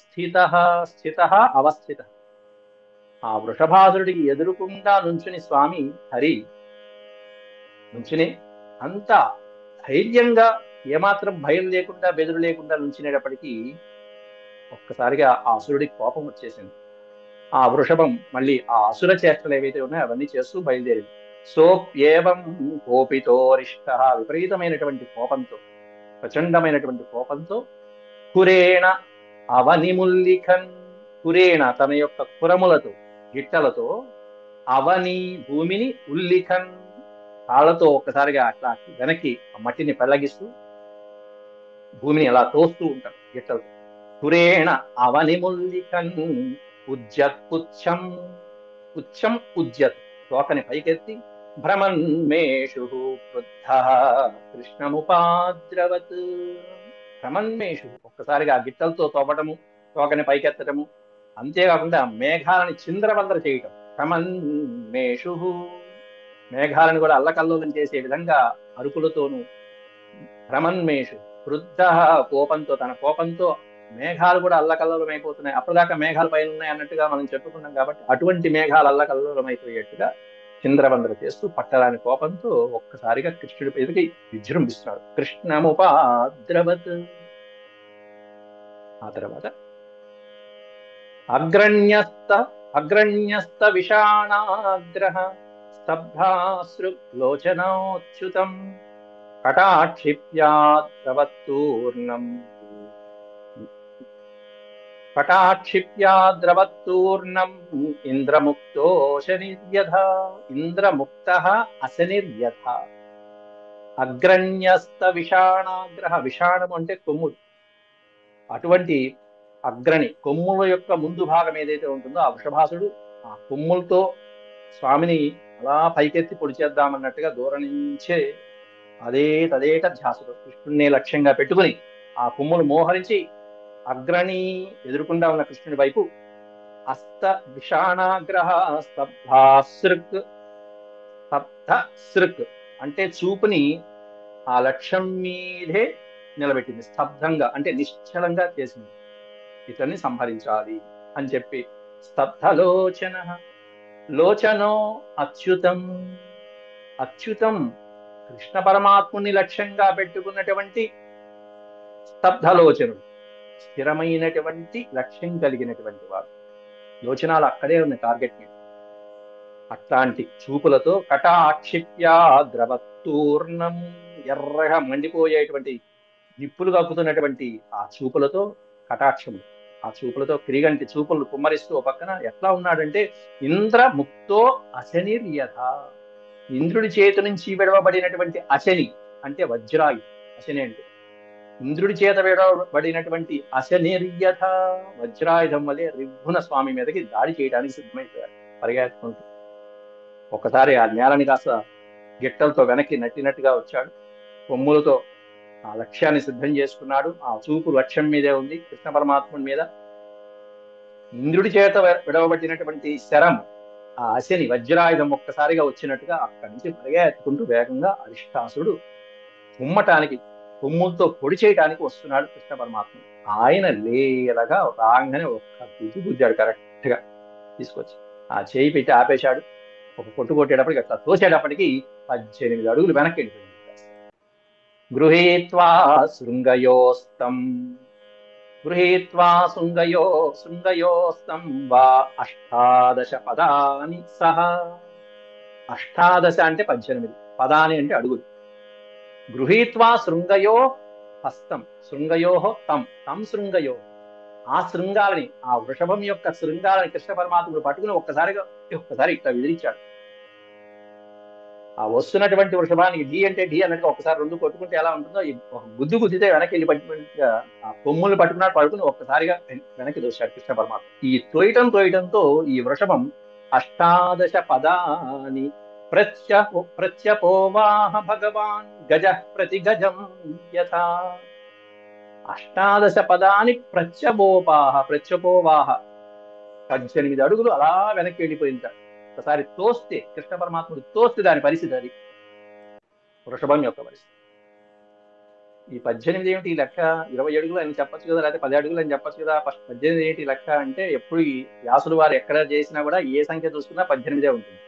స్థిత అవస్థిత. ఆ వృషభాసురుడికి ఎదురుకుండా నుంచుని స్వామి హరి నుంచుని అంత ధైర్యంగా, ఏమాత్రం భయం లేకుండా, బెదురు లేకుండా నుంచునేటప్పటికీ ఒక్కసారిగా ఆ అసురుడికి కోపం వచ్చేసింది. ఆ వృషభం మళ్ళీ ఆ అసుర చేష్టలు ఏవైతే ఉన్నాయో అవన్నీ చేస్తూ బయలుదేరింది. సోప్యేవం కోపితోరిష్ట, విపరీతమైనటువంటి కోపంతో, ప్రచండమైనటువంటి కోపంతో కురేణ అవనిముల్లిఖన్, కురేణ తన యొక్క కురములతో, గిట్టలతో, అవని భూమిని, ఉల్లిఖన్ కాళ్ళతో ఒక్కసారిగా అట్లా వెనక్కి ఆ మట్టిని పెళ్ళగిస్తూ భూమిని అలా తోస్తూ ఉంటారు గిట్టలతో. పురేణ అవని ముల్లికన్ ఉజ్జత్ పుచ్చం, పుచ్చం ఉజ్జత్, తోకని పైకెత్తి భ్రమన్మేషు క్రుద్ధ కృష్ణముపాద్రవత్. భ్రమన్మేషు, ఒక్కసారిగా గిట్టలతో తోపటము, తోకని పైకెత్తటము, అంతేకాకుండా మేఘాలని చింద్రవందర చేయటం. భ్రమన్మేషు, మేఘాలను కూడా అల్లకల్లోలం చేసే విధంగా అరుపులతోనూ. భ్రమన్మేషు క్రుద్ధ, కోపంతో, తన కోపంతో మేఘాలు కూడా అల్లకల్లోలం అయిపోతున్నాయి. అప్పటిదాకా మేఘాలు పైన ఉన్నాయి అన్నట్టుగా మనం చెప్పుకున్నాం కాబట్టి అటువంటి మేఘాలు అల్లకల్లోలం అయిపోయేట్టుగా చింద్రవందర చేస్తూ పట్టరాని కోపంతో ఒక్కసారిగా కృష్ణుడి మీదకి విజృంభిస్తున్నాడు. కృష్ణముపాద్రవత్. ఆ తర్వాత అగ్రణ్యస్త విషాణాగ్రహ స్తబ్ధాశ్రులోచనోచ్యుతం కటాక్షిప్యాద్రవత్తూర్ణం ఇంద్రముక్తో శనిర్యథ. ఇంద్రముక్త అశనిర్యథ. అగ్రణ్యస్త విషాణాగ్రహ, విషాణం అంటే కొమ్ములు. అటువంటి అగ్రణి, కొమ్ముల యొక్క ముందు భాగం ఏదైతే ఉంటుందో ఆ వృషభాసుడు ఆ కొమ్ములతో స్వామిని అలా పైకెత్తి పొడి చేద్దామన్నట్టుగా దూరం నుంచే తదేట ధ్యాసతో కృష్ణుడిని లక్ష్యంగా పెట్టుకుని ఆ కొమ్ములు మోహరించి అగ్రణి ఎదురుకుండా ఉన్న కృష్ణుడి వైపు అస్త విషాణాగ్రహ స్తబ్ధ సృక్ అంటే చూపుని ఆ లక్ష్యం మీదే నిలబెట్టింది. స్తబ్దంగా అంటే నిశ్చలంగా చేసింది. ఇతన్ని సంహరించాలి అని చెప్పి స్తబ్ధలోచన, లోచనో అచ్యుతం. అచ్యుతం కృష్ణ పరమాత్ముని లక్ష్యంగా పెట్టుకున్నటువంటి స్తబ్ధలోచనుడు, స్థిరమైనటువంటి లక్ష్యం కలిగినటువంటి వాడు. లోచనాలు అక్కడే ఉన్న టార్గెట్ మీద. అట్లాంటి చూపులతో కటాక్షిప్యా ద్రవత్తూర్ణం, ఎర్రగా మండిపోయేటువంటి నిప్పులు కప్పుతున్నటువంటి ఆ చూపులతో, కటాక్షము ఆ చూపులతో, క్రిగంటి చూపులు కుమ్మరిస్తూ ఓ పక్కన ఎట్లా ఉన్నాడంటే ఇంద్రముక్తో అశనిర్యథ. ఇంద్రుడి చేతి నుంచి విడవబడినటువంటి అశని అంటే వజ్రాయు. అశని అంటే ఇంద్రుడి చేత విడవబడినటువంటి అశనిర్యథ, వజ్రాయుధం వల్లే రివ్వున స్వామి మీదకి దాడి చేయడానికి సిద్ధమైపోయాడు పరిగెత్తుకుంటూ. ఒకసారి ఆ నేలని కాస్త గిట్టలతో వెనక్కి నట్టినట్టుగా వచ్చాడు. కొమ్ములతో ఆ లక్ష్యాన్ని సిద్ధం చేసుకున్నాడు. ఆ చూపు లక్ష్యం మీదే ఉంది, కృష్ణ పరమాత్ముడి మీద. ఇంద్రుడి చేత విడవబట్టినటువంటి శరం, ఆ అశని వజ్రాయుధం ఒక్కసారిగా వచ్చినట్టుగా అక్కడి నుంచి పరిగెత్తుకుంటూ వేగంగా అరిష్టాసురుడు కుమ్మటానికి, కొమ్ములతో పొడి చేయడానికి వస్తున్నాడు కృష్ణ పరమాత్మ. ఆయన లేలగా రాగానే ఒక్క గుద్దాడు కరెక్ట్ గా తీసుకొచ్చి. ఆ చేయి పెట్టి ఆపేశాడు. ఒక కొట్టు కొట్టేటప్పటికి అట్లా తోసేటప్పటికి 18 అడుగులు వెనక్కి వెళ్ళిపోయింది. గృహీత్వా శృంగయోస్తం, గృహీత్వా శృంగయోస్తం వా 18 పదాని సహ. 18 అంటే 18, పదాని అంటే అడుగులు. గృహీత్వా శృంగయో హస్తం, శృంగయో తం శృంగయో, ఆ శృంగాలని, ఆ వృషభం యొక్క శృంగాలని కృష్ణ పరమాత్ముడు పట్టుకుని ఒక్కసారి ఇట్లా విదిలించాడు. ఆ వస్తున్నటువంటి వృషభానికి ఢీ అంటే ఢీ అన్నట్టుగా ఒకసారి రెండు కొట్టుకుంటే ఎలా ఉంటుందో, ఒక గుద్దు గుద్దితే వెనక్కి వెళ్ళి పట్టినట్టుగా ఆ కొమ్ములు పట్టుకుని ఒక్కసారిగా వెనక్కి దోశాడు కృష్ణ పరమాత్మ. ఈ తోయటంతో ఈ వృషభం 18 పదాని ప్రత్యపోవాహ భగవాన్ గజ ప్రతి గజం యథా. 18 పదాని ప్రత్యపోవాహ, 18 అడుగులు అలా వెనక్కి వెళ్ళిపోయింది. ఒకసారి తోస్తే, కృష్ణ పరమాత్ముడు తోస్తే దాని పరిస్థితి అది వృషభం యొక్క పరిస్థితి. ఈ 18 ఏమిటి లెక్క? 20 అడుగులు అని చెప్పచ్చు కదా, లేకపోతే 10 అడుగులు అని చెప్పచ్చు కదా. 18 ఏంటి లెక్క అంటే, ఎప్పుడు ఈ వ్యాసులు వారు ఎక్కడ చేసినా కూడా ఏ సంఖ్య చూసుకున్నా 18 ఉంటుంది.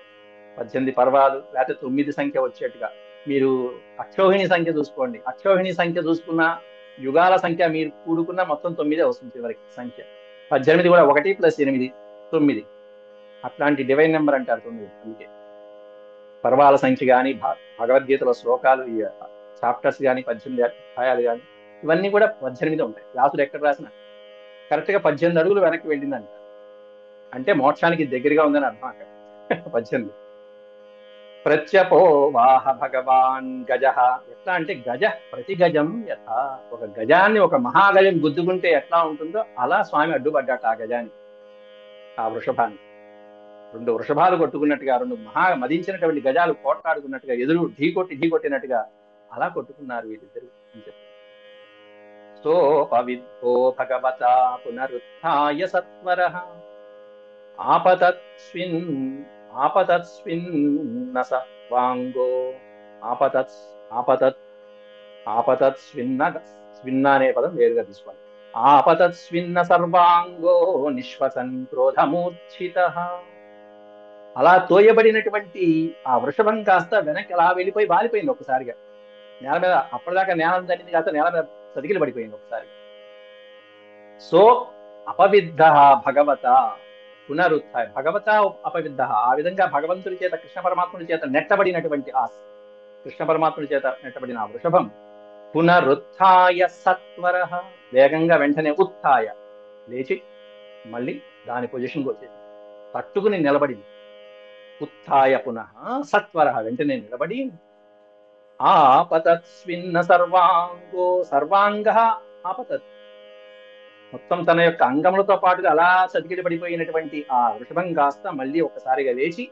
18 పర్వాలు, లేకపోతే 9 సంఖ్య వచ్చేట్టుగా. మీరు అక్షోహిణి సంఖ్య చూసుకోండి, అక్షోహిణి సంఖ్య చూసుకున్నా, యుగాల సంఖ్య మీరు కూడుకున్నా మొత్తం 9 వస్తుంది చివరికి సంఖ్య. 18 కూడా 1 + 8 9. అట్లాంటి డివైన్ నెంబర్ అంటారు 9. అందుకే పర్వాల సంఖ్య కానీ, భగవద్గీతలో శ్లోకాలు, చాప్టర్స్ కానీ, 18 అధ్యాయాలు కానీ, ఇవన్నీ కూడా 18 ఉంటాయి. వ్యాసుడు ఎక్కడ రాసిన కరెక్ట్ గా 18 అడుగులు వెనక్కి వెళ్ళిందంట. అంటే మోక్షానికి దగ్గరగా ఉందని అర్థం అక్కడ 18. ప్రత్యపో వాహ భగవాన్ గజ. ఎట్లా అంటే గజ ప్రతి గజం యథ. ఒక గజాన్ని ఒక మహాగజం గుద్దుకుంటే ఎట్లా ఉంటుందో అలా స్వామి అడ్డుపడ్డాట ఆ గజాన్ని, ఆ వృషభాన్ని. రెండు వృషభాలు కొట్టుకున్నట్టుగా, రెండు మదించినటువంటి గజాలు పోట్లాడుకున్నట్టుగా, ఎదురు ఢీకొట్టినట్టుగా అలా కొట్టుకున్నారు వీళ్ళిద్దరు అని చెప్పి. సోపవిద్ధో భగవత పునరుత్థాయ సత్వరః ఆపతత్స్విన్ ఆపతత్స్విన్న సత్వాంగో ఆపతత్ ఆపతత్ స్విన్న అనే పదం వేరుగా తీసుకోవాలి. ఆపతత్స్విన్న సర్వాంగో నిశ్వసన్ క్రోధమూర్ఛితః. అలా తోయబడినటువంటి ఆ వృషభం కాస్త వెనక్కి అలా వెళ్ళిపోయి వాలిపోయింది ఒకసారిగా నేల మీద. అప్పటిదాకా నేల తగ్గింది కాస్త నేల మీద సతికిలు పడిపోయింది ఒకసారి. సో అపవిద్ధ భగవత పునరుత్థాయ. భగవత అపవిద్ధ, ఆ విధంగా భగవంతుడి చేత కృష్ణ పరమాత్ముడి చేత నెట్టబడినటువంటి ఆ కృష్ణ పరమాత్ముడి చేత నెట్టబడిన ఆ వృషభం పునరుత్థాయ సత్వర, వేగంగా వెంటనే ఉత్థాయ లేచి మళ్ళీ దాని పొజిషన్కి వచ్చేసి తట్టుకుని నిలబడింది. ఉత్థాయ పునః సత్వర, వెంటనే నిలబడి ఆపతత్స్విన్న సర్వాంగో, సర్వాంగ ఆపతత్, మొత్తం తన యొక్క అంగములతో పాటుగా అలా చతికిడి పడిపోయినటువంటి ఆ వృషభం కాస్త మళ్ళీ ఒక్కసారిగా లేచి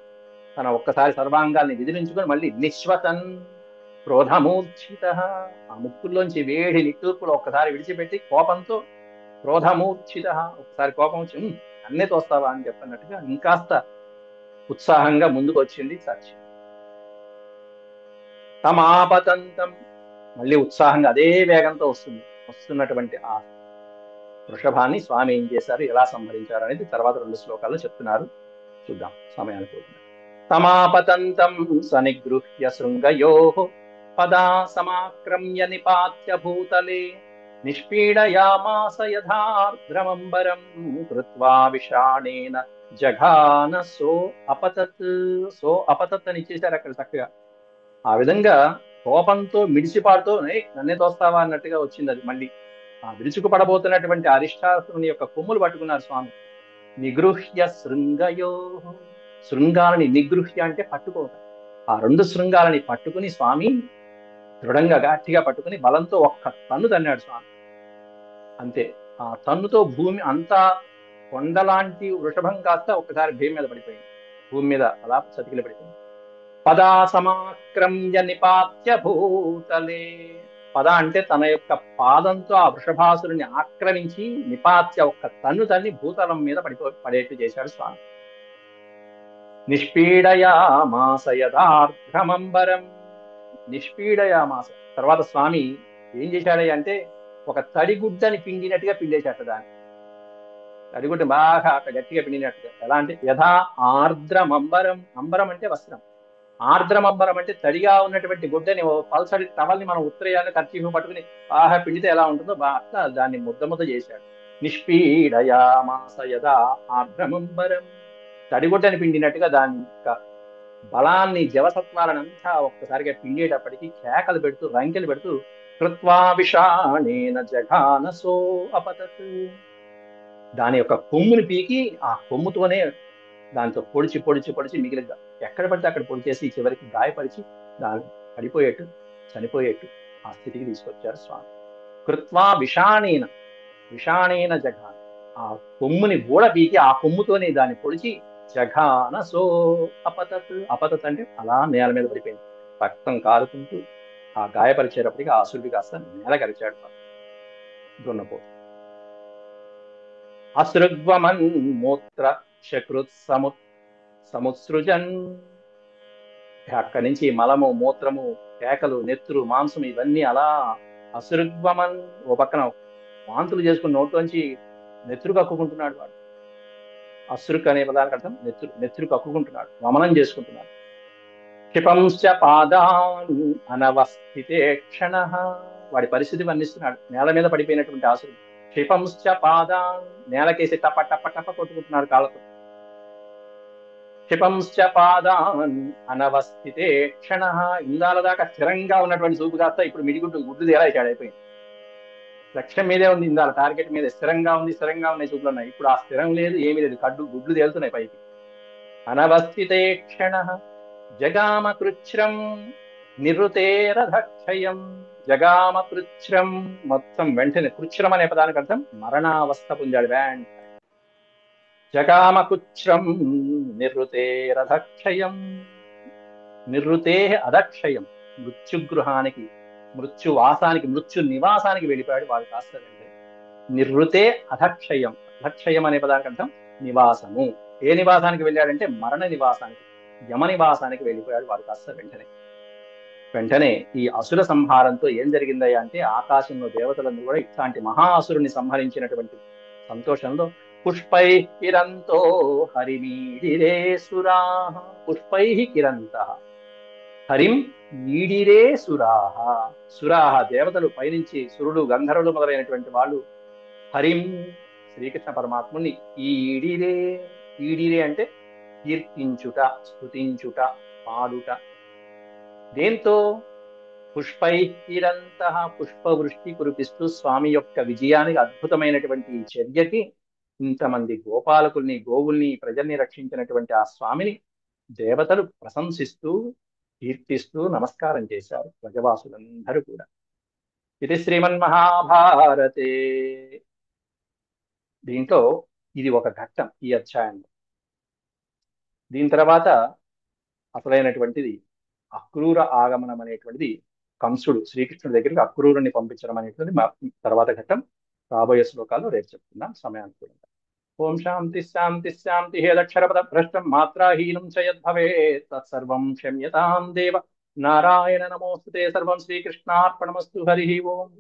తన ఒక్కసారి సర్వాంగాల్ని విదిలించుకొని మళ్ళీ నిశ్వసన్ క్రోధమూర్ఛిత, ఆ ముక్కుల్లోంచి వేడి నిట్టూర్పులు ఒక్కసారి విడిచిపెట్టి కోపంతో క్రోధమూర్ఛిత, ఒకసారి కోపం వచ్చి అన్నే తోస్తావా అని చెప్పన్నట్టుగా ఇంకాస్త ఉత్సాహంగా ముందుకు వచ్చింది సత్యం. తమాపతంతం, మళ్ళీ ఉత్సాహంగా అదే వేగంతో వస్తున్నటువంటి ఆ వృషభాన్ని స్వామి ఏం చేశారు, ఎలా సంహరించారు అనేది తర్వాత 2 శ్లోకాల్లో చెప్తున్నారు. చూద్దాం సమయానికి పోతుంది. తమాపతంతం సనిగృహ్య శృంగయోః పదా సమాక్రమ్య నిపాత్య భూతలే నిష్పీడయామాస యథార్ద్రమంబరం కృత్వా విషాణేన జఘాన సో అపతత్ అని ఇచ్చేశారు అక్కడ చక్కగా. ఆ విధంగా కోపంతో మిడిసిపాడుతూ నన్నే తోస్తావా అన్నట్టుగా వచ్చింది అది. మళ్ళీ ఆ విరుచుకు పడబోతున్నటువంటి అరిష్టాసురుని యొక్క కొమ్ములు పట్టుకున్నారు స్వామి. నిగృహ్య శృంగయో, శృంగాలని నిగృహ్య అంటే పట్టుకోవటం. ఆ 2 శృంగాలని పట్టుకుని స్వామి దృఢంగా గట్టిగా పట్టుకుని బలంతో ఒక్క తన్ను తన్నాడు స్వామి. అంతే, ఆ తన్నుతో భూమి అంతా కొండలాంటి వృషభం కాస్త ఒక్కసారి భూమి మీద పడిపోయింది, భూమి మీద అలా చతికిల పడిపోయింది. పదా సమాక్రమ్య నిపాత్య భూతలే, పద అంటే తన యొక్క పాదంతో ఆ వృషభాసురుని ఆక్రమించి నిపాత్య ఒక్క తన్ను తన్ని భూతలం మీద పడేట్టు చేశాడు స్వామి. నిష్పీడయామాస యథార్ధమంబరం, నిష్పీడయామాస, తర్వాత స్వామి ఏం చేశాడు అంటే ఒక తడిగుడ్డని పిండినట్టుగా పిండేశాట దాన్ని. తడిగుడ్డ బాగా అక్కడ గట్టిగా పిండినట్టుగా. ఎలా అంటే యథా ఆర్ద్రమంబరం, అంబరం అంటే వస్త్రం, ఆర్ద్రమంబరం అంటే తడిగా ఉన్నటువంటి గుడ్డని పల్సడి టవల్ని మనం ఉత్తరేయాన్ని కర్చీఫ్ పట్టుకుని బాగా పిండితే ఎలా ఉంటుందో అట్లా దాన్ని ముద్ద చేశాడు. నిష్పీడయామాస యథా ఆర్ద్రమంబరం, తడిగుడ్డని పిండినట్టుగా దాని యొక్క బలాన్ని జవసత్వాలనంతా ఒక్కసారిగా పిండేటప్పటికీ కేకలు పెడుతూ రంకెలు పెడుతూ కృత్వా విషాణేన జఘాన సో అపతత్, దాని యొక్క కొమ్ముని పీకి ఆ కొమ్ముతోనే దాంతో పొడిచి మిగిలిగా ఎక్కడ పడితే అక్కడ పొడి చేసి చివరికి గాయపరిచి దాన్ని పడిపోయేట్టు చనిపోయేట్టు ఆ స్థితికి తీసుకొచ్చారు స్వామి. కృత్వా విషాణేన జఘాన, ఆ కొమ్ముని గూడ పీకి ఆ కొమ్ముతోనే దాన్ని పొడిచి జఘాన సో అపతత్ అంటే అలా నేల మీద పడిపోయింది, రక్తం కారుకుంటూ ఆ గాయపరిచేటప్పటికి ఆ అసురుడి కాస్త నేల కరిచాడు దున్నపో. అసృగ్వమన్ మూత్ర శకృత్ సముత్సృజన్, అక్కడి నుంచి మలము మూత్రము కేకలు నెత్తురు మాంసం ఇవన్నీ అలా అసృగ్వమన్, ఓ పక్కన వాంతులు చేసుకుని నోట్లోంచి నెత్తురు కక్కుకుంటున్నాడు వాడు. అసృక్ అనే పదానికి అర్థం నెత్తురు కక్కుకుంటున్నాడు, వమనం చేసుకుంటున్నాడు. క్షిపంశ్చ పాదాన్ అనవస్థితే క్షణ, వాడి పరిస్థితి వర్ణిస్తున్నాడు. నేల మీద పడిపోయినటువంటి అసురుడు. క్షిపంశ్చ పాదాన్, నేలకేసి టప టప టప కొట్టుకుంటున్నాడు కాళ్ళతో. క్షిపంశ్చ పాదాన్ అనవస్థితే క్షణ, ఇందాల దాకా స్థిరంగా ఉన్నటువంటి చూపు కాస్త ఇప్పుడు గుడ్డు తేలా అయిపోయింది. లక్ష్యం మీదే ఉంది, ఇందాల టార్గెట్ మీద స్థిరంగా ఉన్నాయి చూపులు ఉన్నాయి. ఇప్పుడు ఆ స్థిరం లేదు, ఏమీ లేదు, గుడ్లు తేలుతున్నాయి పైకి. అనవస్థితే క్షణ జగామ కృచ్ఛ్రం నిరుతేరధక్షయం. జగామ కృచ్ఛ్రం, మొత్తం వెంటనే, కృచ్ఛ్రం అనే పదానికి అర్థం మరణావస్థ పొందాడు వెంటనే. జగామ కృచ్ఛ్రం నిరుతేరధక్షయం. నిరుతే అధక్షయం, మృత్యుగృహానికి, మృత్యువాసానికి, మృత్యు నివాసానికి వెళ్ళిపోయాడు వాడు కాస్త వెంటనే. నిరుతే అధక్షయం, అధక్షయం అనే పదానికి అర్థం నివాసము. ఏ నివాసానికి వెళ్ళాడంటే మరణ నివాసానికి, యమ నివాసానికి వెళ్ళిపోయాడు వాడు కాస్త వెంటనే. వెంటనే ఈ అసుర సంహారంతో ఏం జరిగిందయ్యా అంటే, ఆకాశంలో దేవతలందరూ కూడా ఇట్లాంటి మహా అసురుని సంహరించినటువంటి సంతోషంలో పుష్పై కిరంతో హరిమీడిరే సురాహ. పుష్పై కిరంత హరిం ఈడిరే సురాహ. సురాహ దేవతలు పైనుంచి, సురుడు గంధర్వులు మొదలైనటువంటి వాళ్ళు హరిం శ్రీకృష్ణ పరమాత్ముని ఈడిరే. ఈడిరే అంటే కీర్తించుట, స్తుతించుట, పాడుట. దేంతో? పుష్పై కిరంత, పుష్పవృష్టి కురిపిస్తూ స్వామి యొక్క విజయానికి, అద్భుతమైనటువంటి ఈ చర్యకి, ఇంతమంది గోపాలకుల్ని, గోవుల్ని, ప్రజల్ని రక్షించినటువంటి ఆ స్వామిని దేవతలు ప్రశంసిస్తూ, కీర్తిస్తూ నమస్కారం చేశారు ప్రజవాసులందరూ కూడా. ఇది శ్రీమన్మహాభారతే. దీంట్లో ఇది ఒక ఘట్టం ఈ అధ్యాయంలో. దీని తర్వాత అసలైనటువంటిది అక్రూర ఆగమనం అనేటువంటిది, కంసుడు శ్రీకృష్ణుడి దగ్గరికి అక్రూరుని పంపించడం అనేటువంటిది తర్వాత ఘట్టం. రాబోయే శ్లోకాల్లో రేపు చెప్తున్నాం సమయానుకూలంగా. ఓం శాంతి శాంతి శాంతి. హేదక్షరపద భ్రష్టం మాత్రాహీనం చ యద్భవేత్ తత్సర్వం క్షమ్యతాం దేవ. నారాయణ నమోస్తుతే. సర్వం శ్రీకృష్ణార్పణమస్తు. హరి ఓం.